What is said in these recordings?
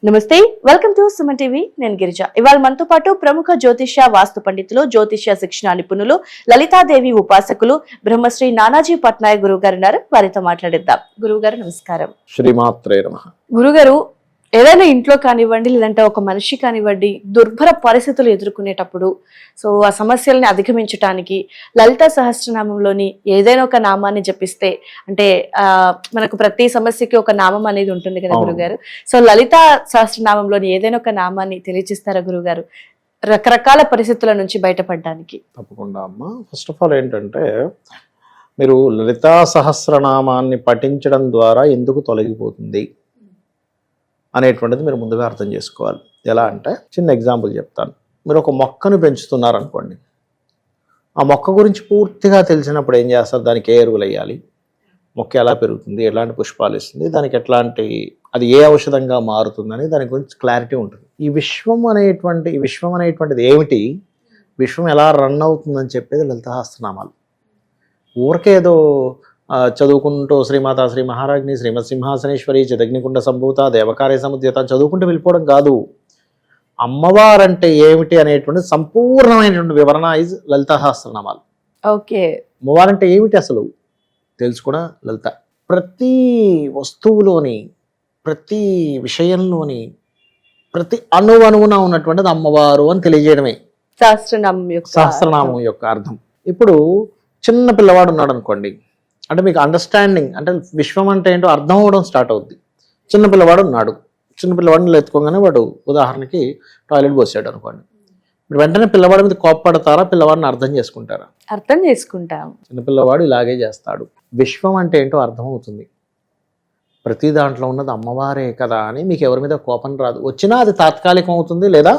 నమస్తే, welcome to Suman TV. నేను గిరిజ. ఇవాళ మనతో పాటు ప్రముఖ జ్యోతిష్య వాస్తు పండితులు, జ్యోతిష్య శిక్షణ నిపుణులు, లలితాదేవి ఉపాసకులు బ్రహ్మశ్రీ నానాజీ పట్నాయక్ గురువు గారు ఉన్నారు. వారితో మాట్లాడిద్దాం. గురువు గారు నమస్కారం. శ్రీమాత్రే నమః. గురుగారు, ఏదైనా ఇంట్లో కానివ్వండి, లేదంటే ఒక మనిషి కానివ్వండి, దుర్భర పరిస్థితులు ఎదుర్కొనేటప్పుడు ఆ సమస్యల్ని అధిగమించడానికి లలితా సహస్రనామంలోని ఏదైనా ఒక నామాన్ని జపిస్తే, అంటే మనకు ప్రతి సమస్యకి ఒక నామం అనేది ఉంటుంది కదా గురుగారు. లలితా సహస్రనామంలోని ఏదైనా ఒక నామాన్ని తెలియజేస్తారా గురుగారు, రకరకాల పరిస్థితుల నుంచి బయటపడడానికి? తప్పకుండా అమ్మా. ఫస్ట్ ఆఫ్ ఆల్ ఏంటంటే, మీరు లలితా సహస్రనామాన్ని పఠించడం ద్వారా ఎందుకు తొలగిపోతుంది అనేటువంటిది మీరు ముందుగా అర్థం చేసుకోవాలి. ఎలా అంటే, చిన్న ఎగ్జాంపుల్ చెప్తాను. మీరు ఒక మొక్కను పెంచుతున్నారనుకోండి. ఆ మొక్క గురించి పూర్తిగా తెలిసినప్పుడు ఏం చేస్తారు? దానికి ఏ ఎరువులు వేయాలి, మొక్క ఎలా పెరుగుతుంది, ఎలాంటి పుష్పాలు ఇస్తుంది, దానికి ఎట్లాంటి, అది ఏ ఔషధంగా మారుతుందని దాని గురించి క్లారిటీ ఉంటుంది. ఈ విశ్వం అనేటువంటిది ఏమిటి, విశ్వం ఎలా రన్ అవుతుందని చెప్పేది లలితా సహస్రనామాలు. ఊరికేదో చదువుకుంటూ శ్రీమాత శ్రీ మహారాజ్ని శ్రీమత్ సింహాసనేశ్వరి జదగ్నికుండ సంభూత దేవకార్య సముద్యత చదువుకుంటూ వెళ్ళిపోవడం కాదు. అమ్మవారంటే ఏమిటి అనేటువంటి సంపూర్ణమైనటువంటి వివరణ ఇస్ లలితా సహస్రనామాలు. ఓకే, అమ్మవారంటే ఏమిటి అసలు తెలుసుకున్న లలిత. ప్రతి వస్తువులోని, ప్రతి విషయంలోని, ప్రతి అణువున ఉన్నటువంటిది అమ్మవారు అని తెలియజేయడమే సహస్రనామం యొక్క అర్థం. ఇప్పుడు చిన్న పిల్లవాడు ఉన్నాడు అనుకోండి, అంటే మీకు అండర్స్టాండింగ్, అంటే విశ్వం అంటే ఏంటో అర్థం అవ్వడం స్టార్ట్ అవుద్ది. చిన్న పిల్లవాడు ఉన్నాడు, చిన్న పిల్లవాడిని ఎత్తుకోగానే వాడు ఉదాహరణకి టాయిలెట్ పోసాడు అనుకోండి. మీరు వెంటనే పిల్లవాడి మీద కోప్పడతారా, పిల్లవాడిని అర్థం చేసుకుంటారా? అర్థం చేసుకుంటాం. చిన్నపిల్లవాడు ఇలాగే చేస్తాడు. విశ్వం అంటే ఏంటో అర్థం అవుతుంది. ప్రతి దాంట్లో ఉన్నది అమ్మవారే కదా అని మీకు ఎవరి మీద కోపం రాదు. వచ్చినా అది తాత్కాలికం అవుతుంది, లేదా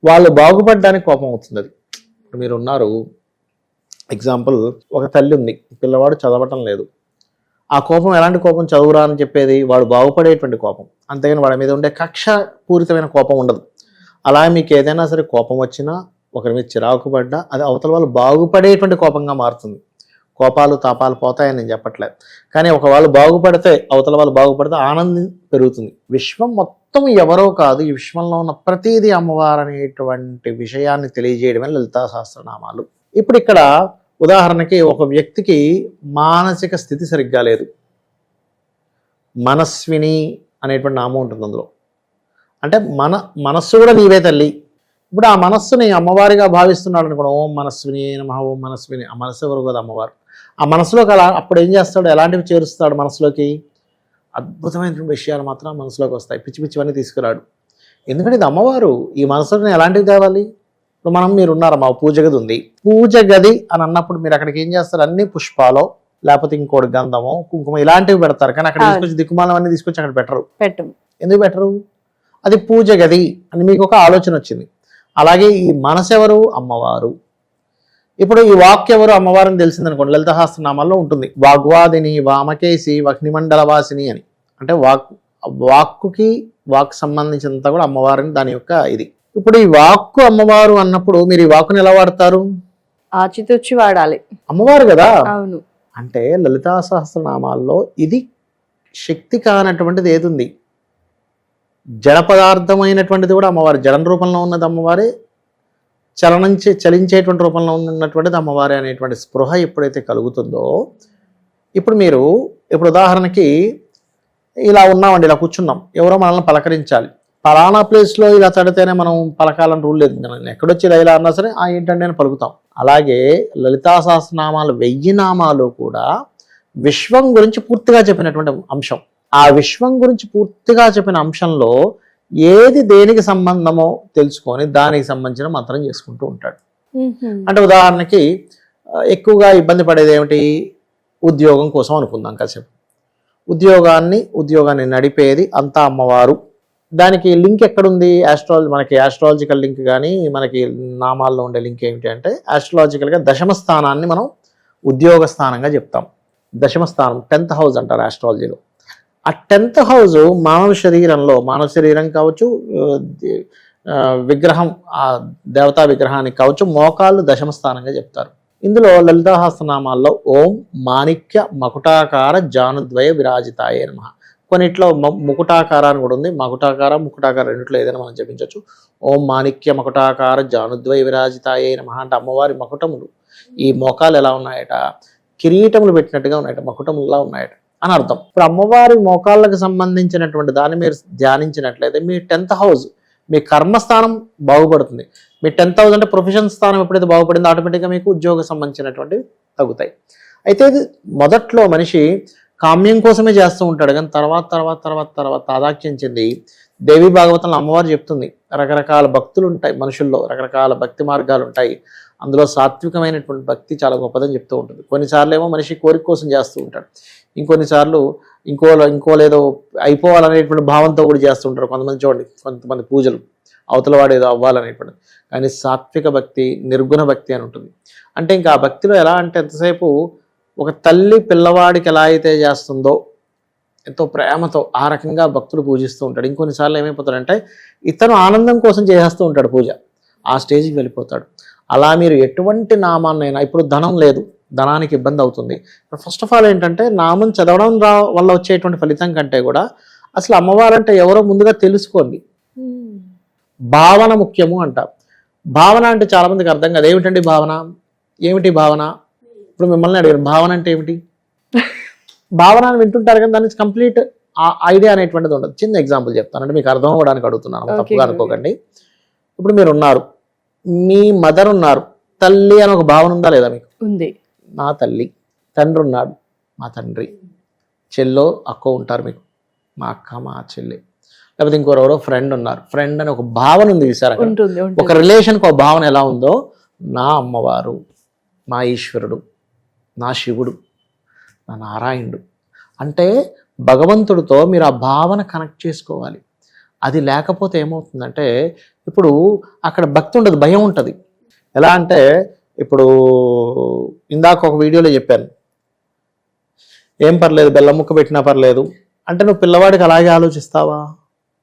వాళ్ళు బాగుపడడానికి కోపం అవుతుంది. అది ఇప్పుడు మీరు ఉన్నారు, ఎగ్జాంపుల్, ఒక తల్లి ఉంది, పిల్లవాడు చదవటం లేదు. ఆ కోపం ఎలాంటి కోపం? చదువురా అని చెప్పేది వాడు బాగుపడేటువంటి కోపం, అంతేగాని వాడి మీద ఉండే కక్ష పూరితమైన కోపం ఉండదు. అలా మీకు ఏదైనా సరే కోపం వచ్చినా, ఒకరి మీద చిరాకు పడ్డా, అది అవతల వాళ్ళు బాగుపడేటువంటి కోపంగా మారుతుంది. కోపాలు తాపాలు పోతాయని నేను చెప్పట్లేదు, కానీ ఒక వాళ్ళు బాగుపడితే, అవతల వాళ్ళు బాగుపడితే ఆనందం పెరుగుతుంది. విశ్వం మొత్తం ఎవరో కాదు, ఈ విశ్వంలో ఉన్న ప్రతిదీ అమ్మవారు అనేటువంటి విషయాన్ని తెలియజేయడమే లలితా సహస్రనామాలు. ఇప్పుడు ఇక్కడ ఉదాహరణకి ఒక వ్యక్తికి మానసిక స్థితి సరిగ్గా లేదు, మనస్విని అనేటువంటి నామం ఉంటుంది అందులో. అంటే మనస్సు కూడా నీవే తల్లి. ఇప్పుడు ఆ మనస్సుని అమ్మవారిగా భావిస్తున్నాడు అనుకోండి. ఓం మనస్విని నమః, ఓం మనస్విని. ఆ మనస్సు ఎవరు కదా అమ్మవారు. ఆ మనసులోకి అలా అప్పుడు ఏం చేస్తాడు, ఎలాంటివి చేరుస్తాడు మనసులోకి? అద్భుతమైనటువంటి విషయాలు మాత్రం మనసులోకి వస్తాయి, పిచ్చి పిచ్చివన్నీ తీసుకురాడు. ఎందుకంటే ఇది అమ్మవారు. ఈ మనసులోకి ఎలాంటివి తేవాలి? ఇప్పుడు మీరు ఉన్నారు, మా పూజ గది ఉంది, పూజ గది అని అన్నప్పుడు మీరు అక్కడికి ఏం చేస్తారు? అన్ని పుష్పాలో, లేకపోతే ఇంకోటి గంధమో కుంకుమ ఇలాంటివి పెడతారు. కానీ అక్కడ తీసుకొచ్చి దిక్కుమాలం అన్ని తీసుకొచ్చి అక్కడ పెట్టరు. ఎందుకు పెట్టరు? అది పూజ గది అని మీకు ఒక ఆలోచన వచ్చింది. అలాగే ఈ మనసు ఎవరు? అమ్మవారు. ఇప్పుడు ఈ వాక్ ఎవరు? అమ్మవారిని తెలిసిందనుకోండి, లలితా సహస్రనామాల్లో ఉంటుంది. వాగ్వాదిని వామకేసి వహ్నిమండల వాసిని అని. అంటే వాక్కుకి వాక్ సంబంధించినంత కూడా అమ్మవారిని దాని యొక్క ఇది. ఇప్పుడు ఈ వాక్కు అమ్మవారు అన్నప్పుడు మీరు ఈ వాక్కుని ఎలా వాడతారు? ఆచితూచి వాడాలి. అమ్మవారు కదా. అవును. అంటే లలితా సహస్రనామాల్లో ఇది శక్తి కానటువంటిది ఏది ఉంది? జడ పదార్థమైనటువంటిది కూడా అమ్మవారి. జడం రూపంలో ఉన్నది అమ్మవారే, చలించేటువంటి రూపంలో ఉన్నటువంటిది అమ్మవారే అనేటువంటి స్పృహ ఎప్పుడైతే కలుగుతుందో, ఇప్పుడు ఉదాహరణకి ఇలా ఉన్నామండి, ఇలా కూర్చున్నాం, ఎవరో మనల్ని పలకరించాలి. పలానా ప్లేస్లో ఇలా తడితేనే మనం పలకాలని రూల్ లేదు. ఎక్కడొచ్చి ఇలా అన్నా సరే ఏంటంటే అని పలుకుతాం. అలాగే లలితా సహస్రనామాలు 1000 నామాలు కూడా విశ్వం గురించి పూర్తిగా చెప్పినటువంటి అంశం. ఆ విశ్వం గురించి పూర్తిగా చెప్పిన అంశంలో ఏది దేనికి సంబంధమో తెలుసుకొని దానికి సంబంధించిన మంత్రం చేసుకుంటూ ఉంటాడు. అంటే ఉదాహరణకి ఎక్కువగా ఇబ్బంది పడేది ఏమిటి? ఉద్యోగం కోసం అనుకుందాం కాసేపు. ఉద్యోగాన్ని నడిపేది అంతా అమ్మవారు. దానికి లింక్ ఎక్కడుంది? మనకి ఆస్ట్రాలజికల్ లింక్ కానీ మనకి నామాల్లో ఉండే లింక్ ఏమిటి అంటే, ఆస్ట్రాలజికల్గా దశమ స్థానాన్ని మనం ఉద్యోగ స్థానంగా చెప్తాం. దశమ స్థానం 10th హౌస్ అంటారు ఆస్ట్రాలజీలో. ఆ 10th హౌస్ మానవ శరీరం కావచ్చు, విగ్రహం, ఆ దేవతా విగ్రహానికి కావచ్చు, మోకాళ్ళు దశమ స్థానంగా చెప్తారు. ఇందులో లలితా సహస్రనామాల్లో ఓం మాణిక్య మకుటాకార జానుద్వయ విరాజితాయే నమః, కొన్నిట్లో ముకుటాకార అని కూడా ఉంది. మకుటాకార ముకుటాకార రెండిట్లో ఏదైనా మనం జపించవచ్చు. ఓం మాణిక్య మకుటాకార జానుద్వై విరాజితాయే నమః అంటే అమ్మవారి మకుటములు ఈ మోకాలు ఎలా ఉన్నాయట, కిరీటములు పెట్టినట్టుగా ఉన్నాయట, మకుటములా ఉన్నాయట అని అర్థం. ఇప్పుడు అమ్మవారి మోకాళ్ళకు సంబంధించినటువంటి దాన్ని మీరు ధ్యానించినట్లయితే మీ 10th హౌస్, మీ కర్మస్థానం బాగుపడుతుంది. మీ 10th హౌస్ అంటే ప్రొఫెషన్ స్థానం ఎప్పుడైతే బాగుపడిందో ఆటోమేటిక్గా మీకు ఉద్యోగ సంబంధించినటువంటివి తగ్గుతాయి. అయితే ఇది మొదట్లో మనిషి కామ్యం కోసమే చేస్తూ ఉంటాడు, కానీ తర్వాత తాదాక్ష్యం చెంది దేవి భాగవతంలో అమ్మవారు చెప్తుంది రకరకాల భక్తులు ఉంటాయి మనుషుల్లో, రకరకాల భక్తి మార్గాలు ఉంటాయి. అందులో సాత్వికమైనటువంటి భక్తి చాలా గొప్పదని చెప్తూ ఉంటుంది. కొన్నిసార్లు ఏమో మనిషి కోరిక కోసం చేస్తూ ఉంటాడు, ఇంకొన్నిసార్లు ఇంకో లేదో అయిపోవాలనేటువంటి భావంతో కూడా చేస్తూ ఉంటారు. కొంతమంది చూడండి, కొంతమంది పూజలు అవతల వాడు ఏదో అవ్వాలనేటువంటి, కానీ సాత్విక భక్తి నిర్గుణ భక్తి అని ఉంటుంది. అంటే ఇంకా ఆ భక్తిలో ఎలా అంటే ఎంతసేపు ఒక తల్లి పిల్లవాడికి ఎలా అయితే చేస్తుందో ఎంతో ప్రేమతో ఆ రకంగా భక్తుడు పూజిస్తూ ఉంటాడు. ఇంకొన్నిసార్లు ఏమైపోతాడంటే ఇతను ఆనందం కోసం చేస్తూ ఉంటాడు పూజ, ఆ స్టేజ్కి వెళ్ళిపోతాడు. అలా మీరు ఎటువంటి నామాన్నైనా, ఇప్పుడు ధనం లేదు, ధనానికి ఇబ్బంది అవుతుంది, ఫస్ట్ ఆఫ్ ఆల్ ఏంటంటే నామం చదవడం వల్ల వచ్చేటువంటి ఫలితం కంటే కూడా అసలు అమ్మవారంటే ఎవరో ముందుగా తెలుసుకోండి. భావన ముఖ్యము అంట. భావన అంటే చాలా మందికి అర్థం కాదు. ఏమిటండి భావన, ఏమిటి భావన? ఇప్పుడు మిమ్మల్ని అడిగారు భావన అంటే ఏమిటి, భావన అని వింటుంటారు కానీ దానికి కంప్లీట్ ఐడియా అనేటువంటిది ఉండదు. చిన్న ఎగ్జాంపుల్ చెప్తాను, అంటే మీకు అర్థం అవ్వడానికి అడుగుతున్నాను, తప్పుగా అనుకోకండి. ఇప్పుడు మీరు ఉన్నారు, మీ మదర్ ఉన్నారు, తల్లి అని ఒక భావన ఉందా లేదా మీకు? ఉంది. నా తల్లి. తండ్రి ఉన్నాడు, మా తండ్రి. చెల్లో అక్కో ఉంటారు మీకు, మా అక్క మా చెల్లి. లేకపోతే ఇంకోరెవరో ఫ్రెండ్ ఉన్నారు, ఫ్రెండ్ అని ఒక భావన ఉంది చూసారా? ఒక రిలేషన్కి ఒక భావన ఎలా ఉందో, నా అమ్మవారు, మా ఈశ్వరుడు, నా శివుడు, నా నారాయణుడు అంటే భగవంతుడితో మీరు ఆ భావన కనెక్ట్ చేసుకోవాలి. అది లేకపోతే ఏమవుతుందంటే ఇప్పుడు అక్కడ భక్తి ఉండదు, భయం ఉంటుంది. ఎలా అంటే ఇప్పుడు ఇందాక ఒక వీడియోలో చెప్పాను, ఏం పర్లేదు బెల్లం ముక్క పెట్టినా పర్లేదు అంటే నువ్వు పిల్లవాడికి అలాగే ఆలోచిస్తావా?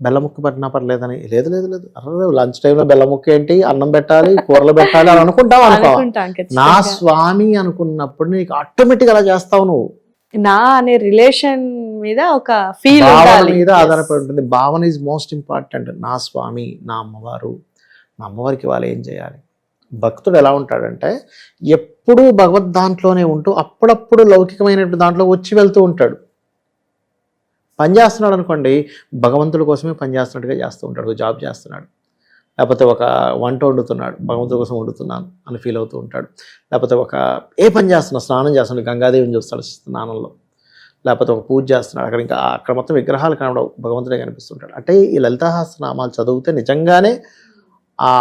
బెల్లం ముక్క పెట్టినా పర్లేదని. లేదు లేదు లేదు, అరే లంచ్ టైంలో బెల్లం ముక్క ఏంటి, అన్నం పెట్టాలి, కూరలు పెట్టాలి అని అనుకుంటావు అనుకో. నా స్వామి అనుకున్నప్పుడు నీకు ఆటోమేటిక్ అలా చేస్తావు. నువ్వు నా అనే రిలేషన్ మీద ఒక ఫీల్ మీద ఆధారపడి ఉంటుంది. భావన ఈజ్ మోస్ట్ ఇంపార్టెంట్. నా స్వామి, నా అమ్మవారు, నా అమ్మవారికి వాళ్ళు ఏం చేయాలి. భక్తుడు ఎలా ఉంటాడంటే ఎప్పుడూ భగవద్ దాంట్లోనే ఉంటూ అప్పుడప్పుడు లౌకికమైనటువంటి దాంట్లో వచ్చి వెళ్తూ ఉంటాడు. పని చేస్తున్నాడు అనుకోండి, భగవంతుడి కోసమే పని చేస్తున్నట్టుగా చేస్తూ ఉంటాడు. జాబ్ చేస్తున్నాడు, లేకపోతే ఒక వంట వండుతున్నాడు, భగవంతుడి కోసం వండుతున్నాను అని ఫీల్ అవుతూ ఉంటాడు. లేకపోతే ఒక ఏ పని చేస్తున్నాడు, స్నానం చేస్తున్నాడు, గంగాదేవిని చూస్తాడు స్నానంలో, లేకపోతే ఒక పూజ చేస్తున్నాడు, అక్కడ మొత్తం విగ్రహాలు కనబడవు, భగవంతుడే కనిపిస్తుంటాడు. అంటే ఈ లలితాసహస్రనామాలు చదివితే నిజంగానే ఆ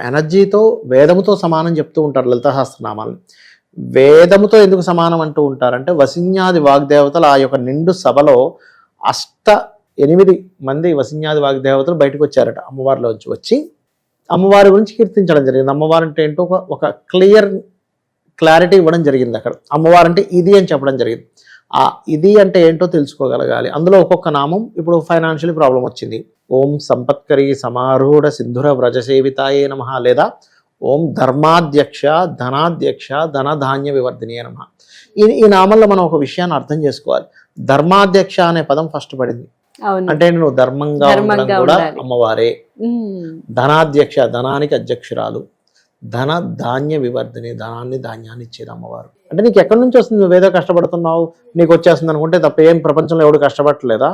ఎనర్జీతో వేదముతో సమానం చెప్తూ ఉంటారు లలితాసహస్రనామాలని. వేదముతో ఎందుకు సమానం అంటూ ఉంటారంటే వసిన్యాది వాగ్దేవతలు ఆ యొక్క నిండు సభలో 8 మంది వసిన్యాది వాగ్దేవతలు బయటకు వచ్చారట. అమ్మవారిలోంచి వచ్చి అమ్మవారి గురించి కీర్తించడం జరిగింది. అమ్మవారు అంటే ఏంటో ఒక క్లారిటీ ఇవ్వడం జరిగింది. అక్కడ అమ్మవారు అంటే ఇది అని చెప్పడం జరిగింది. ఆ ఇది అంటే ఏంటో తెలుసుకోగలగాలి. అందులో ఒక్కొక్క నామం, ఇప్పుడు ఫైనాన్షియల్ ప్రాబ్లం వచ్చింది, ఓం సంపత్కరి సమారూఢ సింధుర వ్రజసేవితాయే నమః, లేదా ఓం ధర్మాధ్యక్ష ధనాధ్యక్ష ధనధాన్య వివర్ధిని నమః. ఈ నామంలో మనం ఒక విషయాన్ని అర్థం చేసుకోవాలి. ధర్మాధ్యక్ష అనే పదం ఫస్ట్ పడింది అంటే నువ్వు ధర్మంగా ఉండడం కూడా అమ్మవారే. ధనాధ్యక్ష ధనానికి అధ్యక్షురాలు, ధన ధాన్య వివర్ధిని ధనాన్ని ధాన్యాన్ని ఇచ్చేది అమ్మవారు. అంటే నీకు ఎక్కడి నుంచి వస్తుంది? నువ్వేదో కష్టపడుతున్నావు నీకు వచ్చేస్తుంది అనుకుంటే తప్ప, ఏం ప్రపంచంలో ఎవడు కష్టపడలేదా?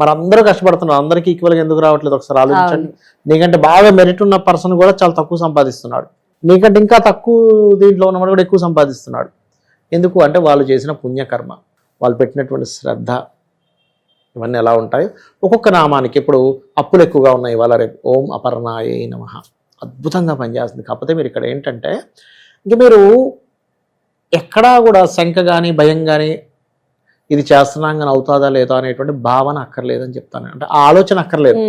మరి అందరూ కష్టపడుతున్నారు, అందరికీ ఈక్వల్గా ఎందుకు రావట్లేదు ఒకసారి ఆలోచించండి. నీకంటే బాగా మెరిట్ ఉన్న పర్సన్ కూడా చాలా తక్కువ సంపాదిస్తున్నాడు, నీకంటే ఇంకా తక్కువ దీంట్లో ఉన్నవాడు కూడా ఎక్కువ సంపాదిస్తున్నాడు. ఎందుకు అంటే వాళ్ళు చేసిన పుణ్యకర్మ, వాళ్ళు పెట్టినటువంటి శ్రద్ధ, ఇవన్నీ ఎలా ఉంటాయి. ఒక్కొక్క నామానికి ఇప్పుడు అప్పులు ఎక్కువగా ఉన్నాయి, ఇవాళ రేపు ఓం అపర్ణాయే నమః అద్భుతంగా పనిచేస్తుంది. కాకపోతే మీరు ఇక్కడ ఏంటంటే ఇంక మీరు ఎక్కడా కూడా శంక కానీ భయం కానీ ఇది చేస్తున్నాం కానీ అవుతుందా లేదా అనేటువంటి భావన అక్కర్లేదని చెప్తాను. అంటే ఆ ఆలోచన అక్కర్లేదు.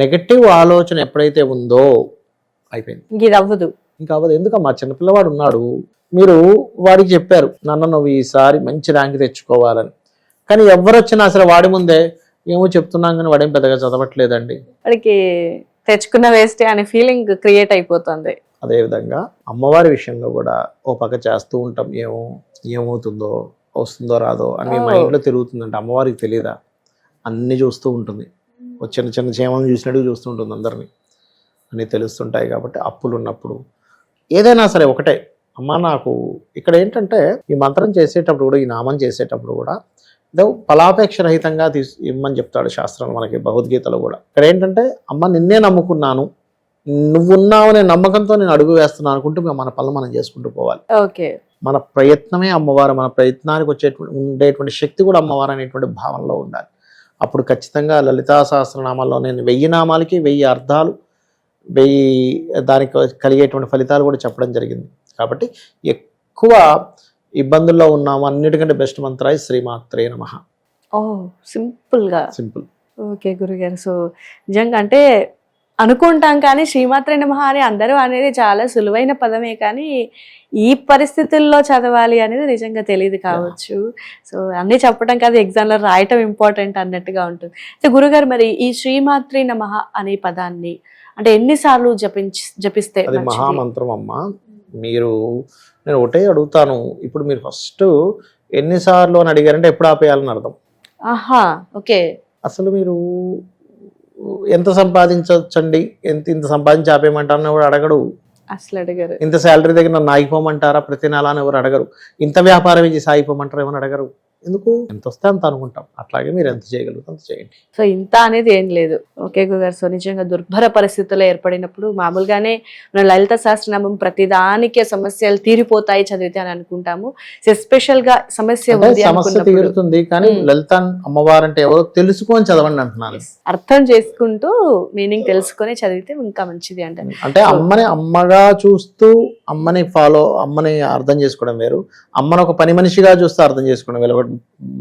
నెగటివ్ ఆలోచన ఎప్పుడైతే ఉందో అయిపోయింది, ఇంకా అవ్వదు. ఎందుకమ్మా చిన్నపిల్లవాడు ఉన్నాడు, మీరు వాడికి చెప్పారు నాన్న నువ్వు ఈసారి మంచి ర్యాంక్ తెచ్చుకోవాలని, కానీ ఎవరు వచ్చినా అసలు వాడి ముందే ఏమో చెప్తున్నాం కానీ వాడేం పెద్దగా చదవట్లేదండి, వాడికి తెచ్చుకున్న వేస్టే అనే ఫీలింగ్ క్రియేట్ అయిపోతుంది. అదేవిధంగా అమ్మవారి విషయంలో కూడా ఓ పక్క చేస్తూ ఉంటాం, ఏమవుతుందో వస్తుందో రాదో అని మీ Oh. మైండ్లో తిరుగుతుందంటే అమ్మవారికి తెలియదా? అన్నీ చూస్తూ ఉంటుంది. ఓ చిన్న చిన్న చీమలను చూసినట్టు చూస్తూ ఉంటుంది అందరినీ. అన్నీ తెలుస్తుంటాయి కాబట్టి అప్పులు ఉన్నప్పుడు ఏదైనా సరే ఒకటే, అమ్మ నాకు ఇక్కడ ఏంటంటే ఈ మంత్రం చేసేటప్పుడు కూడా, ఈ నామం చేసేటప్పుడు కూడా ఏదో ఫలాపేక్ష రహితంగా ఇమ్మని చెప్తాడు శాస్త్రం మనకి, భగవద్గీతలో కూడా. ఇక్కడ ఏంటంటే అమ్మ నిన్నే నమ్ముకున్నాను, నువ్వున్నావు అనే నమ్మకంతో నేను అడుగు వేస్తున్నాను అనుకుంటూ మన పనులు మనం చేసుకుంటూ పోవాలి. ఓకే. మన ప్రయత్నమే అమ్మవారు, మన ప్రయత్నానికి ఉండేటువంటి శక్తి కూడా అమ్మవారు అనేటువంటి భావనలో ఉండాలి. అప్పుడు ఖచ్చితంగా లలితా సహస్రనామాల్లో నేను 1000 నామాలకి 1000 అర్థాలు, 1000 దానికి కలిగేటువంటి ఫలితాలు కూడా చెప్పడం జరిగింది. కాబట్టి ఎక్కువ ఇబ్బందుల్లో ఉన్నాము, అన్నిటికంటే బెస్ట్ మంత్ర శ్రీమాత్రే నమః. ఓ సింపుల్గా. సింపుల్. ఓకే గురుగారు. సో నిజంగా అంటే అనుకుంటాం కానీ శ్రీమాత్రే నమః అని అందరూ అనేది చాలా సులువైన పదమే, కానీ ఈ పరిస్థితుల్లో చదవాలి అనేది నిజంగా తెలియదు కావచ్చు. సో అన్నీ చెప్పడం కాదు, ఎగ్జామ్లో రాయటం ఇంపార్టెంట్ అన్నట్టుగా ఉంటుంది. అయితే గురుగారు మరి ఈ శ్రీమాత్రే నమః అనే పదాన్ని అంటే ఎన్నిసార్లు జపిస్తే అది మంచిది? మహామంత్రం అమ్మ. మీరు నేను ఒకటే అడుగుతాను, ఇప్పుడు మీరు ఫస్ట్ ఎన్నిసార్లు అని అడిగారంటే ఎప్పుడు ఆపేయాలని అర్థం. ఆహా, ఓకే. అసలు మీరు ఎంత సంపాదించవచ్చండి, ఇంత సంపాదించి ఆపేయమంటారని ఎవరు అడగడు. అసలు అడిగారు. ఇంత శాలరీ దగ్గర నన్ను ఆగిపోమంటారా ప్రతి నెల అని ఎవరు అడగరు. ఇంత వ్యాపారం చేసి ఆగిపోమంటారా ఏమని అడగరు. ఎందుకు? ఎంత వస్తే అంత అనుకుంటాం. అట్లాగే మీరు ఎంత చేయగలుగుతారు అంత చేయండి. సో ఇంత అనేది ఏం లేదు. ఓకే గురుగారు. సో నిజంగా దుర్భర పరిస్థితుల్లో ఏర్పడినప్పుడు మామూలుగానే మన లలిత సహస్రనామం ప్రతిదానికి సమస్యలు తీరిపోతాయి చదివితే అని అనుకుంటాము. ఎస్పెషల్ గా సమస్య అంటే ఉంది సమస్య అనుకున్నప్పుడు తీరుతుంది, కానీ లలిత అమ్మవారు అంటే ఎవరో తెలుసుకొని చదవండి అంటున్నాను. అర్థం చేసుకుంటూ మీనింగ్ తెలుసుకొని చదివితే ఇంకా మంచిది అంటే. అంటే అమ్మని అమ్మగా చూస్తూ అమ్మని అర్థం చేసుకోవడం వేరు, అమ్మని ఒక పని మనిషిగా చూస్తూ అర్థం చేసుకోవడం వేరు, ఒక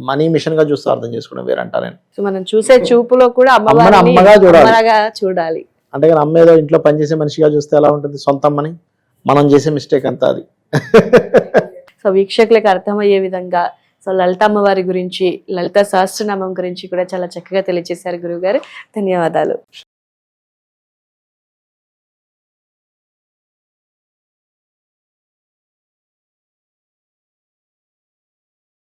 మనీ మిషన్ గా చూస్తూ అర్థం చేసుకోవడం వేరు అంటారు. సో మనం చూసే చూపులో కూడా అమ్మని అమ్మగా చూడాలి. అమ్మగా చూడాలి. అంటే అమ్మ ఏదో ఇంట్లో పనిచేసే మనిషిగా చూస్తే ఎలా ఉంటుంది? సొంత అమ్మని మనం చేసే మిస్టేక్ అంతా అది. సో వీక్షకులకు అర్థమయ్యే విధంగా సో లలిత అమ్మవారి గురించి, లలిత సహస్రనామం గురించి కూడా చాలా చక్కగా తెలియజేశారు గురువు గారు. ధన్యవాదాలు.